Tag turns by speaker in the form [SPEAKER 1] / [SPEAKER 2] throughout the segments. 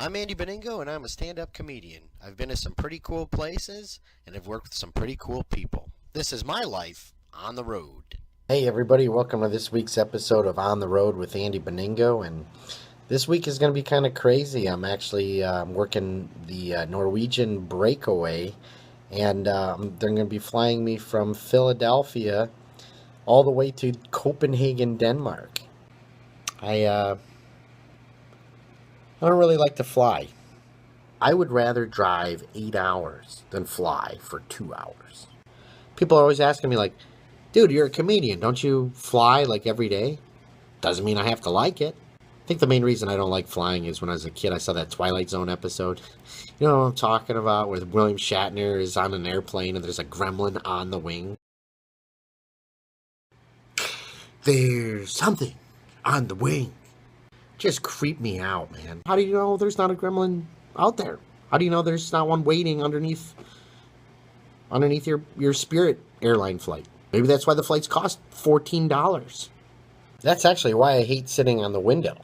[SPEAKER 1] I'm Andy Beningo, and I'm a stand-up comedian. I've been to some pretty cool places, and have worked with some pretty cool people. This is my life on the road.
[SPEAKER 2] Hey everybody, welcome to this week's episode of On the Road with Andy Beningo, and this week is going to be kind of crazy. I'm actually working the Norwegian breakaway, and they're going to be flying me from Philadelphia all the way to Copenhagen, Denmark. I don't really like to fly. I would rather drive 8 hours than fly for 2 hours. People are always asking me like, dude, you're a comedian. Don't you fly like every day? Doesn't mean I have to like it. I think the main reason I don't like flying is when I was a kid, I saw that Twilight Zone episode. You know what I'm talking about, where William Shatner is on an airplane and there's a gremlin on the wing. There's something on the wing. Just creep me out, man. How do you know there's not a gremlin out there? How do you know there's not one waiting underneath your Spirit airline flight? Maybe that's why the flights cost $14. That's actually why I hate sitting on the window.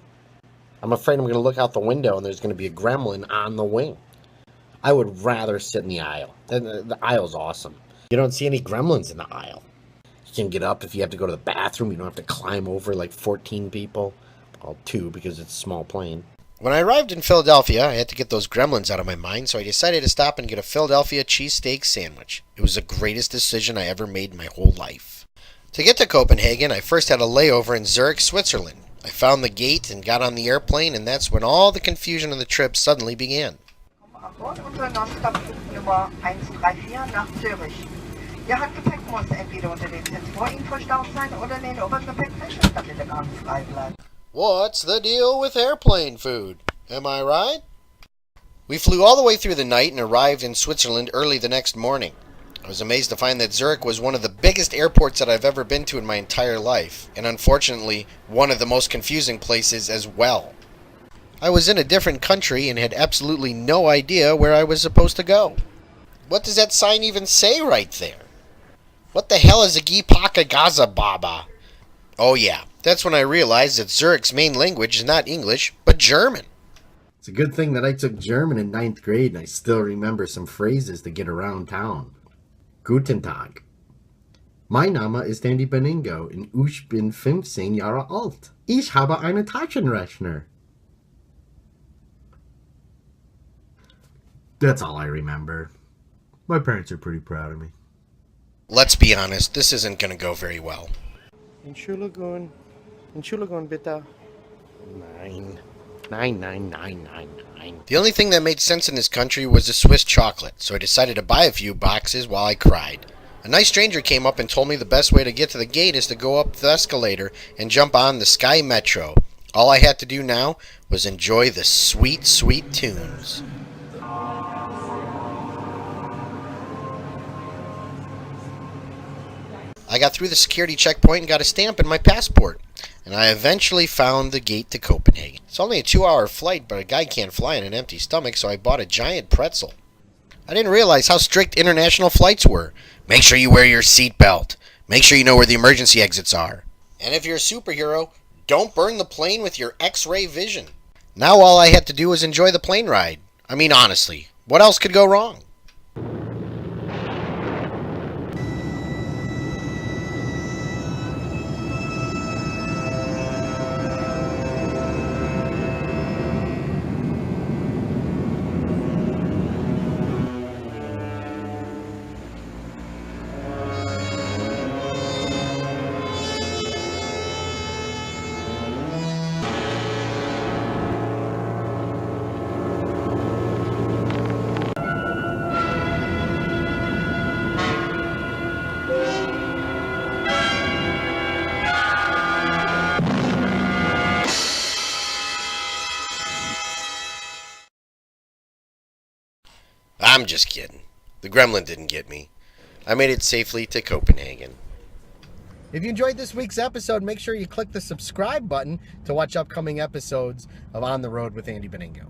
[SPEAKER 2] I'm afraid I'm going to look out the window and there's going to be a gremlin on the wing. I would rather sit in the aisle. The aisle's awesome. You don't see any gremlins in the aisle. You can get up if you have to go to the bathroom. You don't have to climb over like 14 people. Well, 2 because it's a small plane.
[SPEAKER 1] When I arrived in Philadelphia, I had to get those gremlins out of my mind, so I decided to stop and get a Philadelphia cheesesteak sandwich. It was the greatest decision I ever made in my whole life. To get to Copenhagen, I first had a layover in Zurich, Switzerland. I found the gate and got on the airplane, and that's when all the confusion of the trip suddenly began.
[SPEAKER 3] Unsere Non-Stop-Flug Nummer 134 nach Zürich. Ihr Handgepäck muss entweder unter den Sensoren verstaut sein oder in den oberen Gepäckfächern, damit der Gang frei bleibt.
[SPEAKER 1] What's the deal with airplane food? Am I right? We flew all the way through the night and arrived in Switzerland early the next morning. I was amazed to find that Zurich was one of the biggest airports that I've ever been to in my entire life, and unfortunately, one of the most confusing places as well. I was in a different country and had absolutely no idea where I was supposed to go. What does that sign even say right there? What the hell is a Gipaka Gaza Baba? Oh yeah, that's when I realized that Zurich's main language is not English, but German.
[SPEAKER 2] It's a good thing that I took German in 9th grade and I still remember some phrases to get around town. Guten Tag. Mein Name ist Andy Beningo und ich bin 15 Jahre alt. Ich habe einen Taschenrechner. That's all I remember. My parents are pretty proud of me.
[SPEAKER 1] Let's be honest, this isn't going to go very well.
[SPEAKER 2] Entschuldigung, bitte. Nine.
[SPEAKER 1] The only thing that made sense in this country was the Swiss chocolate, so I decided to buy a few boxes while I cried. A nice stranger came up and told me the best way to get to the gate is to go up the escalator and jump on the Sky Metro. All I had to do now was enjoy the sweet, sweet tunes. I got through the security checkpoint and got a stamp in my passport, and I eventually found the gate to Copenhagen. It's only a 2-hour flight, but a guy can't fly on an empty stomach, so I bought a giant pretzel. I didn't realize how strict international flights were. Make sure you wear your seatbelt. Make sure you know where the emergency exits are. And if you're a superhero, don't burn the plane with your X-ray vision. Now all I had to do was enjoy the plane ride. I mean, honestly, what else could go wrong? I'm just kidding. The gremlin didn't get me. I made it safely to Copenhagen.
[SPEAKER 2] If you enjoyed this week's episode, make sure you click the subscribe button to watch upcoming episodes of On the Road with Andy Beningo.